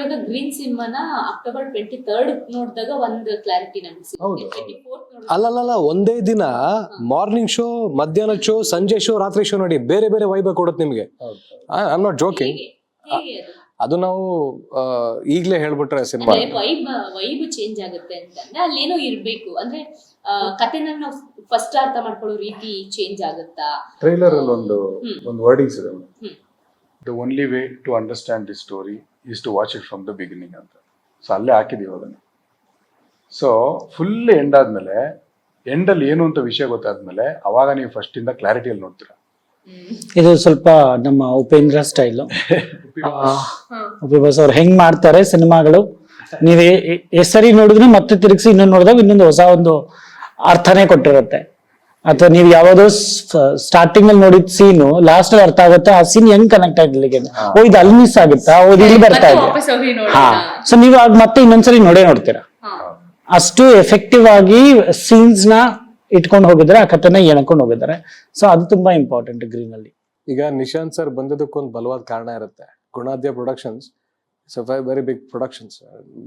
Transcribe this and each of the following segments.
ಇವಾಗ ಗ್ರೀನ್ ಸಿನಿಮಾನ ಅಕ್ಟೋಬರ್ 23 ನೋಡಿದಾಗ ಒಂದು ಕ್ಲಾರಿಟಿ ನಮ್ಗೆ ಸಿಗುತ್ತೆ. 24 ಅಲ್ಲಲ್ಲ ಒಂದೇ ದಿನ ಮಾರ್ನಿಂಗ್ ಶೋ, ಮಧ್ಯಾಹ್ನ ಶೋ, ಸಂಜೆ ಶೋ, ರಾತ್ರಿ ಶೋ ನೋಡಿ ಬೇರೆ ಬೇರೆ ವೈಬ್ ಕೊಡುತ್ತೆ ನಿಮ್ಗೆ. I am not joking. ಅದು ನಾವು ಈಗ್ಲೇ ಹೇಳ್ಬಿಟ್ರೆ ಸಿನಿಮಾ ವೈಬ್ ಚೇಂಜ್ ಆಗುತ್ತೆ ಅಂತಂದ್ರೆ ಅಲ್ಲೇನೋ ಇರ್ಬೇಕು ಅಂದ್ರೆ ಕಥೆನ ನಾವು ಫಸ್ಟ್ ಅರ್ಥ ಮಾಡ್ಕೊಳ್ಳೋ ರೀತಿ ಚೇಂಜ್ ಆಗುತ್ತಾ. ಟ್ರೈಲರ್ ಅಲ್ಲಿ ಒಂದು ವರ್ಡಿಂಗ್ಸ್ ಇದೆ, the only way to understand the story is to watch it from the beginning ಅಂತ. ಸೊ ಅಲ್ಲೇ ಹಾಕಿದೀವಿ ಅದನ್ನು. ಸೊ ಫುಲ್ ಎಂಡ್ ಆದ್ಮೇಲೆ, ಎಂಡಲ್ಲಿ ಏನು ಅಂತ ವಿಷಯ ಗೊತ್ತಾದ್ಮೇಲೆ ಅವಾಗ ನೀವು ಫಸ್ಟ್ ಇಂದ ಕ್ಲಾರಿಟಿಯಲ್ಲಿ ನೋಡ್ತೀರಾ. ಇದು ಸ್ವಲ್ಪ ನಮ್ಮ ಉಪೇಂದ್ರ ಸ್ಟೈಲ್. ಉಪೇಂದ್ರ ಅವ್ರು ಹೆಂಗ್ ಮಾಡ್ತಾರೆ ಸಿನಿಮಾಗಳು, ನೀವ್ ಸರಿ ನೋಡಿದ್ರೆ ಮತ್ತೆ ತಿರುಗಿಸಿ ಇನ್ನೊಂದು ನೋಡಿದಾಗ ಇನ್ನೊಂದು ಹೊಸ ಒಂದು ಅರ್ಥನೇ ಕೊಟ್ಟಿರುತ್ತೆ. ಅಥವಾ ನೀವು ಯಾವ್ದೋ ಸ್ಟಾರ್ಟಿಂಗ್ ಅಲ್ಲಿ ನೋಡಿದ ಸೀನು ಲಾಸ್ಟ್ ಅಲ್ಲಿ ಅರ್ಥ ಆಗುತ್ತೆ, ಆ ಸೀನ್ ಹೆಂಗ್ ಕನೆಕ್ಟ್ ಆಗಿರ್ಲಿಕ್ಕೆ, ಓ ಇದು ಅಲ್ಲಿ ಮಿಸ್ ಆಗುತ್ತಾ, ಓ ಇಲ್ಲಿ ಬರ್ತಾ ಇದೆ. ಹಾ, ಸೊ ನೀವು ಆಗ ಮತ್ತೆ ಇನ್ನೊಂದ್ಸರಿ ನೋಡ್ತೀರಾ. ಅಷ್ಟು ಎಫೆಕ್ಟಿವ್ ಆಗಿ ಸೀನ್ಸ್ ನ ಇಟ್ಕೊಂಡು ಹೋಗಿದ್ರೆ, ಆ ಕಥೆನ ಎಣ್ಕೊಂಡು ಹೋಗಿದ್ದಾರೆ. ಸೊ ಅದು ತುಂಬಾ ಇಂಪಾರ್ಟೆಂಟ್ ಗ್ರೀನ್ ಅಲ್ಲಿ. ಈಗ ನಿಶಾಂತ್ ಸರ್ ಬಂದಿದ್ದಕ್ಕೊಂದು ಬಲವಾದ ಕಾರಣ ಇರುತ್ತೆ. Gunadhya productions it's a very big productions.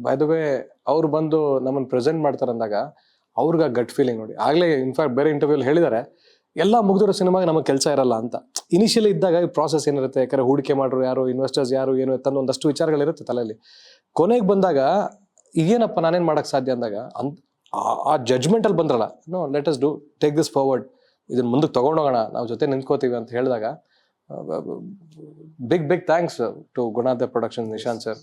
By the way ಅವ್ರು ಬಂದು ನಮ್ಮನ್ನು ಪ್ರೆಸೆಂಟ್ ಮಾಡ್ತಾರೆ ಅಂದಾಗ ಅವ್ರಿಗೆ ಗಟ್ ಫೀಲಿಂಗ್ ನೋಡಿ. ಆಗ್ಲೇ ಇನ್ಫ್ಯಾಕ್ಟ್ ಬೇರೆ ಇಂಟರ್ವ್ಯೂಲ್ ಹೇಳಿದ್ದಾರೆ, ಎಲ್ಲ ಮುಗಿದಿರೋ ಸಿನಿಮಾಗೆ ನಮಗೆ ಕೆಲಸ ಇರಲ್ಲ ಅಂತ. ಇನಿಷಿಯಲಿ ಇದ್ದಾಗ ಈ ಪ್ರಾಸೆಸ್ ಏನಿರುತ್ತೆ, ಯಾಕಂದ್ರೆ ಹೂಡಿಕೆ ಮಾಡೋರು ಯಾರು, ಇನ್ವೆಸ್ಟರ್ಸ್ ಯಾರು, ಏನು ತಂದು ಒಂದಷ್ಟು ವಿಚಾರಗಳಿರುತ್ತೆ ತಲೆಯಲ್ಲಿ. ಕೊನೆಗೆ ಬಂದಾಗ ಏನಪ್ಪ ನಾನೇನು ಮಾಡಕ್ ಸಾಧ್ಯ ಅಂದಾಗ ಆ ಜಡ್ಜ್ಮೆಂಟ್ ಅಲ್ಲಿ ಬಂದ್ರಲ್ಲ, no let us do take this forward, ಇದನ್ನ ಮುಂದಕ್ಕೆ ತಗೊಂಡೋಗೋಣ, ನಾವು ಜೊತೆ ನಿಂತ್ಕೋತೀವಿ ಅಂತ ಹೇಳಿದಾಗ big thanks to Gunadhya production, Nishanth sir.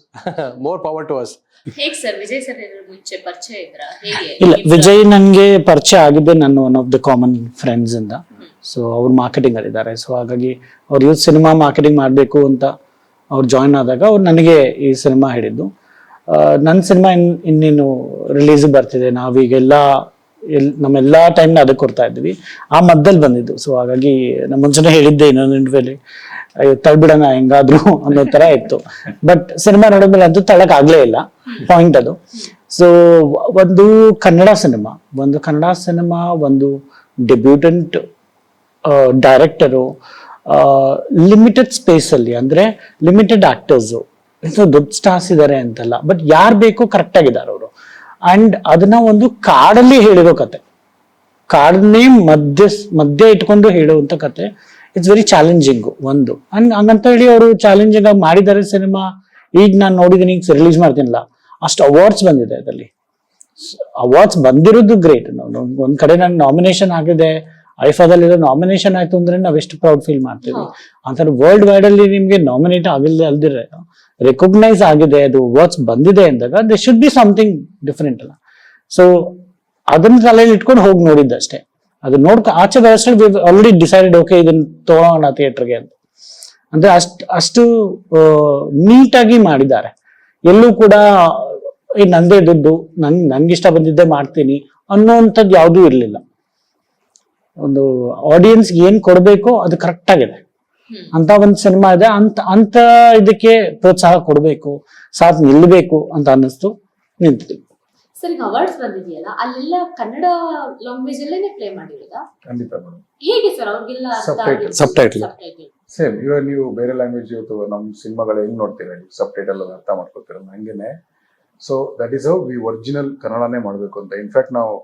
More power to us. ಹೇಗೆ ಸರ್ ವಿಜಯ್ ಸರ್ ಮುಂಚೆ ಪರಿಚಯ ಇದ್ರಾ? ಹೇಗೆ? ಇಲ್ಲ, ವಿಜಯ್ ನನ್ಗೆ ಪರಿಚಯ ಆಗಿದೆ ನನ್ನ one of the common friends ಇಂದ. ಸೊ ಅವ್ರು ಮಾರ್ಕೆಟಿಂಗ್ ಅಲ್ಲಿದ್ದಾರೆ. ಸೊ ಹಾಗಾಗಿ ಅವ್ರು ಯೂತ್ ಸಿನಿಮಾ ಮಾರ್ಕೆಟಿಂಗ್ ಮಾಡಬೇಕು ಅಂತ ಅವ್ರು ಜಾಯಿನ್ ಆದಾಗ ಅವ್ರು ನನಗೆ ಈ ಸಿನಿಮಾ ಹೇಳಿದ್ದು. ನನ್ನ ಸಿನಿಮಾ ಇನ್ನೇನು ರಿಲೀಸ್ ಬರ್ತಿದೆ, ನಾವೀಗೆಲ್ಲ ನಮ್ಮೆಲ್ಲಾ ಟೈಮ್ನ ಅದಕ್ಕೆ ಕೊಡ್ತಾ ಇದ್ವಿ. ಆ ಮಧ್ಯದಲ್ಲಿ ಬಂದಿದ್ದು. ಸೊ ಹಾಗಾಗಿ ನಮ್ಮ ಮುಂಚೆನೇ ಹೇಳಿದ್ದೆ ಇನ್ನೊಂದು ಇಂಟರ್ವ್ಯೂಲಿ, ತಳ್ಬಿಡೋಣ ಹೆಂಗಾದ್ರು ಅನ್ನೋ ತರ ಇತ್ತು. ಬಟ್ ಸಿನಿಮಾ ನೋಡಿದ್ಮೇಲೆ ಅಂತೂ ತಳಕ್ ಆಗ್ಲೇ ಇಲ್ಲ, ಪಾಯಿಂಟ್ ಅದು. ಸೊ ಒಂದು ಕನ್ನಡ ಸಿನಿಮಾ, ಒಂದು ಡೆಬ್ಯೂಟೆಂಟ್ ಡೈರೆಕ್ಟರು, ಲಿಮಿಟೆಡ್ ಸ್ಪೇಸ್ ಅಲ್ಲಿ, ಅಂದ್ರೆ ಲಿಮಿಟೆಡ್ ಆಕ್ಟರ್ಸು, ದೊಡ್ಡ ಸ್ಟಾರ್ಸ್ ಇದಾರೆ ಅಂತಲ್ಲ, ಬಟ್ ಯಾರು ಬೇಕು ಕರೆಕ್ಟ್ ಆಗಿದ್ದಾರೆ ಅವರು. ಅಂಡ್ ಅದನ್ನ ಒಂದು ಕಾಡಲ್ಲಿ ಹೇಳಿರೋ ಕತೆ, ಕಾಡನ್ನೇ ಮಧ್ಯ ಇಟ್ಕೊಂಡು ಹೇಳುವಂತ ಕತೆ. ಇಟ್ಸ್ ವೆರಿ ಚಾಲೆಂಜಿಂಗ್ ಒಂದು. ಹಂಗಂತ ಹೇಳಿ ಅವರು ಚಾಲೆಂಜಿಂಗ್ ಆಗಿ ಮಾಡಿದ್ದಾರೆ ಸಿನಿಮಾ. ಈಗ ನಾನು ನೋಡಿದೀನಿ, ಈಗ ರಿಲೀಸ್ ಮಾಡ್ತೀನಿಲ್ಲ, ಅಷ್ಟು ಅವಾರ್ಡ್ಸ್ ಬಂದಿದೆ ಅದರಲ್ಲಿ. ಅವಾರ್ಡ್ಸ್ ಬಂದಿರೋದು ಗ್ರೇಟ್. ಒಂದ್ ಕಡೆ ನನ್ ನಾಮಿನೇಷನ್ ಆಗಿದೆ, ಐಫಾದಲ್ಲಿರೋ ನಾಮಿನೇಷನ್ ಆಯ್ತು ಅಂದ್ರೆ ನಾವ್ ಎಷ್ಟು ಪ್ರೌಡ್ ಫೀಲ್ ಮಾಡ್ತೀವಿ. ಅಂತಾರೆ ವರ್ಲ್ಡ್ ವೈಡ್ ಅಲ್ಲಿ ನಿಮ್ಗೆ ನಾಮಿನೇಟ್ ಅಲ್ದಿರ ರೆಕಗ್ನೈಸ್ ಆಗಿದೆ, ಅದು ಅವಾರ್ಡ್ಸ್ ಬಂದಿದೆ ಅಂದಾಗ they should be something different ಅಲ್ಲ. ಸೊ ಅದನ್ನ ತಲೆಯಲ್ಲಿ ಇಟ್ಕೊಂಡು ಹೋಗಿ ನೋಡಿದ್ದಷ್ಟೇ. ಅದು ಆಚೆ ಬರೋಷ್ಟ್ರಲ್ಲಿ ಆಲ್ರೆಡಿ ಡಿಸೈಡೆಡ್, ಓಕೆ ಇದನ್ನ ತಗೊಳ್ಳೋಣ ಥಿಯೇಟರ್ಗೆ ಅಂತ. ಅಂದ್ರೆ ಅಷ್ಟು ನೀಟಾಗಿ ಮಾಡಿದ್ದಾರೆ. ಎಲ್ಲೂ ಕೂಡ ನಂದೇ ದುಡ್ಡು, ನಂಗೆ ಇಷ್ಟ ಬಂದಿದ್ದೆ ಮಾಡ್ತೀನಿ ಅನ್ನೋಂಥದ್ದು ಯಾವುದೂ ಇರ್ಲಿಲ್ಲ. ಒಂದು ಆಡಿಯನ್ಸ್ ಏನ್ ಕೊಡ್ಬೇಕೋ ಅದು ಕರೆಕ್ಟ್ ಆಗಿದೆ ಅಂತ ಒಂದು ಸಿನಿಮಾ ಇದೆ. ಅಂತ ಇದಕ್ಕೆ ಪ್ರೋತ್ಸಾಹ ಕೊಡ್ಬೇಕು, ಸಾಥ್ ನಿಲ್ಬೇಕು ಅಂತ ಅನ್ನಿಸ್ತು, ನಿಂತಿದ್ವಿ. ಸರ್ ಈಗ ಅವಾರ್ಡ್ಸ್ ಬಂದಿದೆಯಲ್ಲ, ಅಲ್ಲೆಲ್ಲ ಕನ್ನಡ ಲ್ಯಾಂಗ್ವೇಜ್ ಅಲ್ಲೇನೆ ಪ್ಲೇ ಮಾಡಿರೋದಾ? ಖಂಡಿತ ಮೇಡಮ್. ಹೇಗೆ ಸರ್ ಅವ್ರಿಗೆಲ್ಲ ಸಬ್ಟೈಟಲ್ ಸೇಮ್. ಇವಾಗ ನೀವು ಬೇರೆ ಲ್ಯಾಂಗ್ವೇಜ್ ಇವತ್ತು ನಮ್ಮ ಸಿನಿಮಾಗಳು ಹೆಂಗ್ ನೋಡ್ತೀರಾ, ಸಬ್ ಟೈಟಲ್ ಅಲ್ಲಿ ಅರ್ಥ ಮಾಡ್ಕೊತೀರಲ್ಲ, ಹಂಗೇನೆ. So that is how we original ಕನ್ನಡನೇ ಮಾಡ್ಬೇಕು ಅಂತ. ಇನ್ಫ್ಯಾಕ್ಟ್ ನಾವು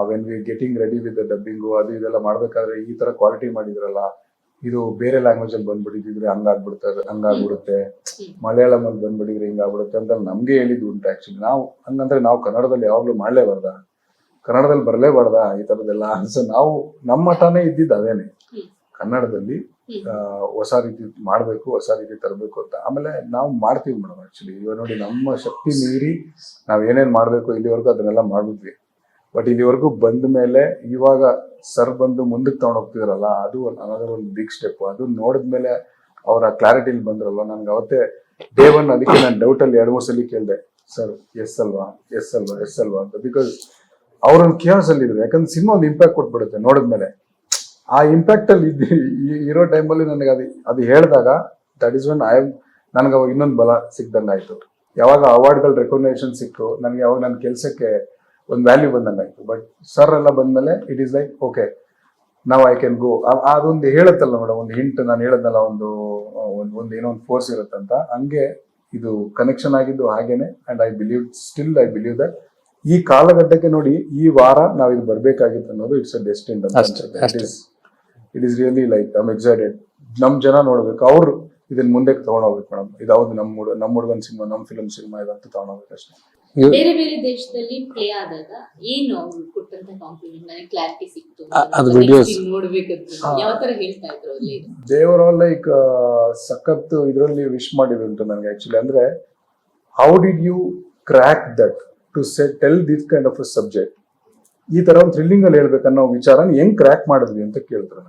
when we getting ready with the dubbing ಅದು ಇದೆಲ್ಲ ಮಾಡ್ಬೇಕಾದ್ರೆ ಈ ತರ ಕ್ವಾಲಿಟಿ ಮಾಡಿದ್ರಲ್ಲ, ಇದು ಬೇರೆ ಲ್ಯಾಂಗ್ವೇಜ್ ಅಲ್ಲಿ ಬಂದ್ಬಿಟ್ಟಿದ್ರೆ ಹಂಗಾಗ್ಬಿಡುತ್ತೆ, ಮಲಯಾಳಂ ಅಲ್ಲಿ ಬಂದ್ಬಿಟ್ಟಿದ್ರೆ ಹಿಂಗಾಗ್ಬಿಡುತ್ತೆ ಅಂತ ನಮ್ಗೆ ಹೇಳಿದ್ದು ಉಂಟು. ಆಕ್ಚುಲಿ ನಾವು ಹಂಗಂದ್ರೆ ನಾವು ಕನ್ನಡದಲ್ಲಿ ಯಾವಾಗ್ಲೂ ಮಾಡ್ಲೇಬಾರ್ದ, ಕನ್ನಡದಲ್ಲಿ ಬರ್ಲೇಬಾರ್ದ ಈ ತರದೆಲ್ಲ. ಸೊ ನಾವು ನಮ್ಮ ಮಠನೇ ಇದ್ದಿದ್ದು ಅದೇನೆ, ಕನ್ನಡದಲ್ಲಿ ಹೊಸ ರೀತಿ ಮಾಡ್ಬೇಕು, ಹೊಸ ರೀತಿ ತರಬೇಕು ಅಂತ. ಆಮೇಲೆ ನಾವು ಮಾಡ್ತೀವಿ ಮೇಡಮ್. ಆಕ್ಚುಲಿ ಇವಾಗ ನೋಡಿ, ನಮ್ಮ ಶಕ್ತಿ ಮೀರಿ ನಾವ್ ಏನೇನ್ ಮಾಡ್ಬೇಕು ಇಲ್ಲಿವರೆಗೂ ಅದನ್ನೆಲ್ಲ ಮಾಡ್ಬಿಟ್ವಿ. ಬಟ್ ಇಲ್ಲಿವರೆಗೂ ಬಂದ ಮೇಲೆ ಇವಾಗ ಸರ್ ಬಂದು ಮುಂದಕ್ಕೆ ತಗೊಂಡ್ ಹೋಗ್ತಿದ್ರಲ್ಲ, ಅದು ಅನದರ್ ಒಂದು ಬಿಗ್ ಸ್ಟೆಪ್. ಅದು ನೋಡಿದ್ಮೇಲೆ ಅವರ ಕ್ಲಾರಿಟಿಲಿ ಬಂದ್ರಲ್ಲ, ನನ್ಗೆ ಅವತ್ತೇ ಡೇ ಒನ್ ಅದಕ್ಕೆ ನಾನು ಡೌಟ್ ಅಲ್ಲಿ 2-3 ಸಲ ಕೇಳಿದೆ, ಸರ್ ಎಸ್ ಅಲ್ವಾ ಅಂತ. ಬಿಕಾಸ್ ಅವ್ರೊಂದು ಕ್ಯಾಸ್ ಅಲ್ಲಿ ಇದ್ರು. ಯಾಕಂದ್ರೆ ಸಿನಿಮಾ ಒಂದು ಇಂಪ್ಯಾಕ್ಟ್ ಕೊಟ್ಬಿಡುತ್ತೆ ನೋಡಿದ್ಮೇಲೆ. ಆ ಇಂಪ್ಯಾಕ್ಟ್ ಅಲ್ಲಿ ಇರೋ ಟೈಮಲ್ಲಿ ನನಗೆ ಅದು ಹೇಳಿದಾಗ ದಟ್ ಇಸ್ ವೆನ್ ನನಗೆ ಅವಾಗ ಇನ್ನೊಂದು ಬಲ ಸಿಕ್ದಂಗಾಯ್ತು. ಯಾವಾಗ ಅವಾರ್ಡ್ಗಳು ರೆಕಗ್ನೈಸೇಷನ್ ಸಿಕ್ತು ನನಗೆ, ಯಾವಾಗ ನನ್ನ ಕೆಲಸಕ್ಕೆ ಒಂದು ವ್ಯಾಲ್ಯೂ ಬಂದಂಗಾಯ್ತು. ಬಟ್ ಸರ್ ಎಲ್ಲ ಬಂದ್ಮೇಲೆ ಇಟ್ ಈಸ್ ಲೈಕ್ ಓಕೆ, ನಾವು ಐ ಕ್ಯಾನ್ ಗೋ. ಅದೊಂದು ಹೇಳುತ್ತಲ್ಲ ಮೇಡಮ್, ಒಂದು ಹಿಂಟ್ ನಾನು ಹೇಳದ್ನಲ್ಲ, ಒಂದು ಏನೋ ಒಂದು ಫೋರ್ಸ್ ಇರುತ್ತಂತ. ಹಂಗೆ ಇದು ಕನೆಕ್ಷನ್ ಆಗಿದ್ದು ಹಾಗೇನೆ. ಅಂಡ್ ಐ ಬಿಲೀವ್ ದಟ್ ಈ ಕಾಲಘಟ್ಟಕ್ಕೆ ನೋಡಿ ಈ ವಾರ ನಾವು ಇದು ಬರ್ಬೇಕಾಗಿತ್ತು ಅನ್ನೋದು ಇಟ್ಸ್ ಅ ಡೆಸ್ಟಿನ್ ಅಂತ ಅಷ್ಟೇ. It is really like I am excited. ನಮ್ ಜನ ನೋಡ್ಬೇಕು, ಅವ್ರು ಇದನ್ನ ಮುಂದೆ ತಗೊಂಡೋಗ್ಬೇಕು ಮೇಡಮ್. ಇದಾವ್ದು ನಮ್ಮ ಹುಡುಗನ್ ಸಿನಿಮಾ, ನಮ್ಮ ಸಿನಿಮಾ ಇದಂತ ತಗೊಂಡೋಗ್ಬೇಕು ಅಷ್ಟೇ. ಬೇರೆ ಬೇರೆ ದೇಶದಲ್ಲಿ ಪ್ಲೇ ಆದಾಗ ಏನು ಅವ್ರು ಕೊಟ್ಟಂತ ಕಾಂಪ್ಲಿಮೆಂಟ್ ನನಗೆ ಕ್ಲಾರಿಟಿ ಸಿಕ್ತು, ಅದು videos. ನೋಡ್ಬೇಕಂತ ಯಾವ ತರ ಹೇಳ್ತಾ ಇದ್ರು ಅಲ್ಲಿ? ದೇವರ ಲೈಕ್ ಸಖತ್ ಇದರಲ್ಲಿ ವಿಶ್ ಮಾಡಿದ್ರು ನನಗೆ ಆಕ್ಚುಲಿ. ಅಂದ್ರೆ how did you crack that to tell this kind of a subject? ಈ ತರ ಒಂದು ಥ್ರಿಲ್ಲಿಂಗ್ ಅಲ್ಲಿ ಹೇಳ್ಬೇಕನ್ನೋ ವಿಚಾರನ ಹೆಂಗ್ ಕ್ರ್ಯಾಕ್ ಮಾಡಿದ್ವಿ ಅಂತ ಕೇಳಿದ್ರು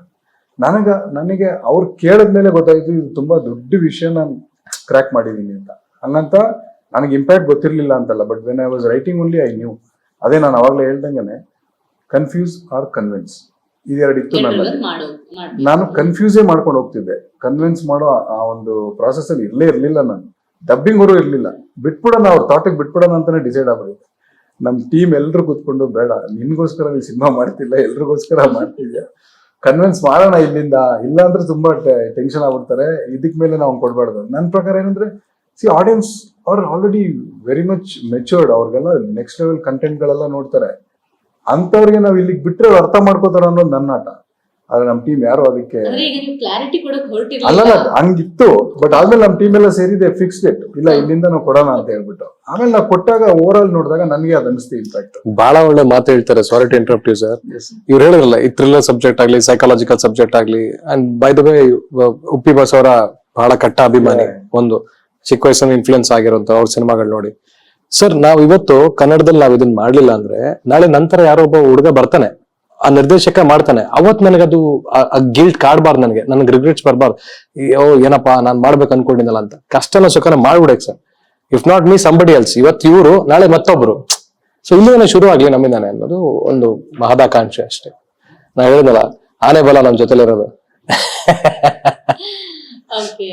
ನನಗೆ ಅವ್ರು ಕೇಳಿದ್ಮೇಲೆ ಗೊತ್ತಾಯ್ತು ಇದು ತುಂಬಾ ದೊಡ್ಡ ವಿಷಯ ನಾನು ಕ್ರ್ಯಾಕ್ ಮಾಡಿದೀನಿ ಅಂತ. ಹಂಗಂತ ನನಗೆ ಇಂಪ್ಯಾಕ್ಟ್ ಗೊತ್ತಿರ್ಲಿಲ್ಲ ಅಂತಲ್ಲ, but when I was writing only I knew. ಅದೇ ನಾನು ಅವಾಗಲೇ ಹೇಳ್ದಂಗೆ ಕನ್ಫ್ಯೂಸ್ ಆರ್ ಕನ್ವಿನ್ಸ್ ಇದೆರಡಿತ್ತು ನನ್ನಲ್ಲಿ. ನಾನು ಕನ್ಫ್ಯೂಸೇ ಮಾಡ್ಕೊಂಡು ಹೋಗ್ತಿದ್ದೆ. ಕನ್ವಿನ್ಸ್ ಮಾಡೋ ಆ ಒಂದು ಪ್ರಾಸೆಸ್ ಅಲ್ಲಿ ಇರ್ಲಿಲ್ಲ ನಾನು. ಡಬ್ಬಿಂಗ್ ಅವರು ಇರ್ಲಿಲ್ಲ. ಬಿಟ್ಬಿಡೋಣ, ಅವ್ರ ಥಾಟಿಗೆ ಬಿಟ್ಬಿಡೋಣ ಅಂತಾನೆ ಡಿಸೈಡ್ ಆಗ್ಬಿಡುತ್ತೆ. ನಮ್ ಟೀಮ್ ಎಲ್ರು ಕೂತ್ಕೊಂಡು ಬೇಡ ನಿನ್ಗೋಸ್ಕರ ನೀ ಸಿನಿಮಾ ಮಾಡ್ತಿಲ್ಲ, ಎಲ್ರಿಗೋಸ್ಕರ ಮಾಡ್ತಿದ್ಯಾ, ಕನ್ವಿನ್ಸ್ ಮಾಡೋಣ ಇಲ್ಲಿಂದ, ಇಲ್ಲ ಅಂದ್ರೆ ತುಂಬಾ ಟೆನ್ಷನ್ ಆಗ್ಬಿಡ್ತಾರೆ, ಇದಕ್ ಮೇಲೆ ನಾವು ಕೊಡ್ಬಾರ್ದು. ನನ್ನ ಪ್ರಕಾರ ಏನಂದ್ರೆ ಆಡಿಯನ್ಸ್ ಅವ್ರ ಆಲ್ರೆಡಿ ವೆರಿ ಮಚ್ ಮೆಚೂರ್ಡ್. ಅವ್ರಿಗೆಲ್ಲ ನೆಕ್ಸ್ಟ್ ಲೆವೆಲ್ ಕಂಟೆಂಟ್ ಗಳೆಲ್ಲ ನೋಡ್ತಾರೆ. ಅಂತವ್ರಿಗೆ ನಾವ್ ಇಲ್ಲಿಗೆ ಬಿಟ್ರೆ ಅವ್ರು ಅರ್ಥ ಮಾಡ್ಕೋತಾರ ಅನ್ನೋದು ನನ್ನ ಆಟ. ಆದ್ರೆ ನಮ್ ಟೀಮ್ ಯಾರು ಅದಕ್ಕೆ ಅಲ್ಲ ಹಂಗಿತ್ತು. ಬಟ್ ಆದ್ಮೇಲೆ ನಮ್ ಟೀಮ್ ಎಲ್ಲ ಸೇರಿದೆ ಫಿಕ್ಸ್ಡ್ ಇಟ್, ಇಲ್ಲ ಇಲ್ಲಿಂದ ನಾವು ಕೊಡೋಣ ಅಂತ ಹೇಳ್ಬಿಟ್ಟು. ಆಮೇಲೆ ನಾವು ಕೊಟ್ಟಾಗ ಓವರ್ ಆಲ್ ನೋಡಿದಾಗ ನನಗೆ ಅದು ಅನಿಸ್ತು ಇಂಪ್ಯಾಕ್ಟ್. ಬಹಳ ಒಳ್ಳೆ ಮಾತು ಹೇಳ್ತಾರೆ. Sorry to interrupt you sir. ಇವ್ರು ಹೇಳಿದ್ರಲ್ಲ, ಈ ಥ್ರಿಲ್ಲರ್ ಸಬ್ಜೆಕ್ಟ್ ಆಗ್ಲಿ, ಸೈಕಾಲಜಿಕಲ್ ಸಬ್ಜೆಕ್ಟ್ ಆಗ್ಲಿ, and by the way Uppi ಬಸ್ ಅವರ ಬಹಳ ಕಟ್ಟ ಅಭಿಮಾನಿ, ಒಂದು ಚಿಕ್ಕ ವಯಸ್ಸಲ್ಲಿ ಇನ್ಫ್ಲೂಯೆನ್ಸ್ ಆಗಿರೋಂತ ಅವ್ರ ಸಿನಿಮಾಗಳು ನೋಡಿ. ಸರ್, ನಾವ್ ಇವತ್ತು ಕನ್ನಡದಲ್ಲಿ ನಾವ್ ಇದನ್ನ ಮಾಡ್ಲಿಲ್ಲ ಅಂದ್ರೆ ನಾಳೆ ನಂತರ ಯಾರೋ ಒಬ್ಬ ಹುಡುಗ ಬರ್ತಾನೆ, ಆ ನಿರ್ದೇಶಕ ಮಾಡ್ತಾನೆ, ಅವತ್ ನನಗದು ಗಿಲ್ಟ್ ಕಾಡ್ಬಾರ್ದು, ನನಗೆ ರಿಗ್ರೆಟ್ಸ್ ಬರ್ಬಾರ್ದು. ಏನಪ್ಪಾ ನಾನ್ ಮಾಡ್ಬೇಕು ಅನ್ಕೊಂಡಿದ್ದಲ್ಲ ಅಂತ. ಕಷ್ಟನ ಸುಖನ ಮಾಡ್ಬಿಡಕ್ sir. If not me somebody else. ಇವತ್ತು ಇವರು, ನಾಳೆ ಮತ್ತೊಬ್ರು. ಸೊ ಇಲ್ಲಿಂದ ಶುರು ಆಗ್ಲಿ ನಮ್ಮಿಂದಾನೆ ಅನ್ನೋದು ಒಂದು ಮಹದಾಕಾಂಕ್ಷೆ ಅಷ್ಟೇ. ನಾ ಹೇಳಿದ್ನಲ್ಲ, ಆನೆ ಬಲ ನಮ್ ಜೊತೆಲಿರೋದು. ಓಕೆ.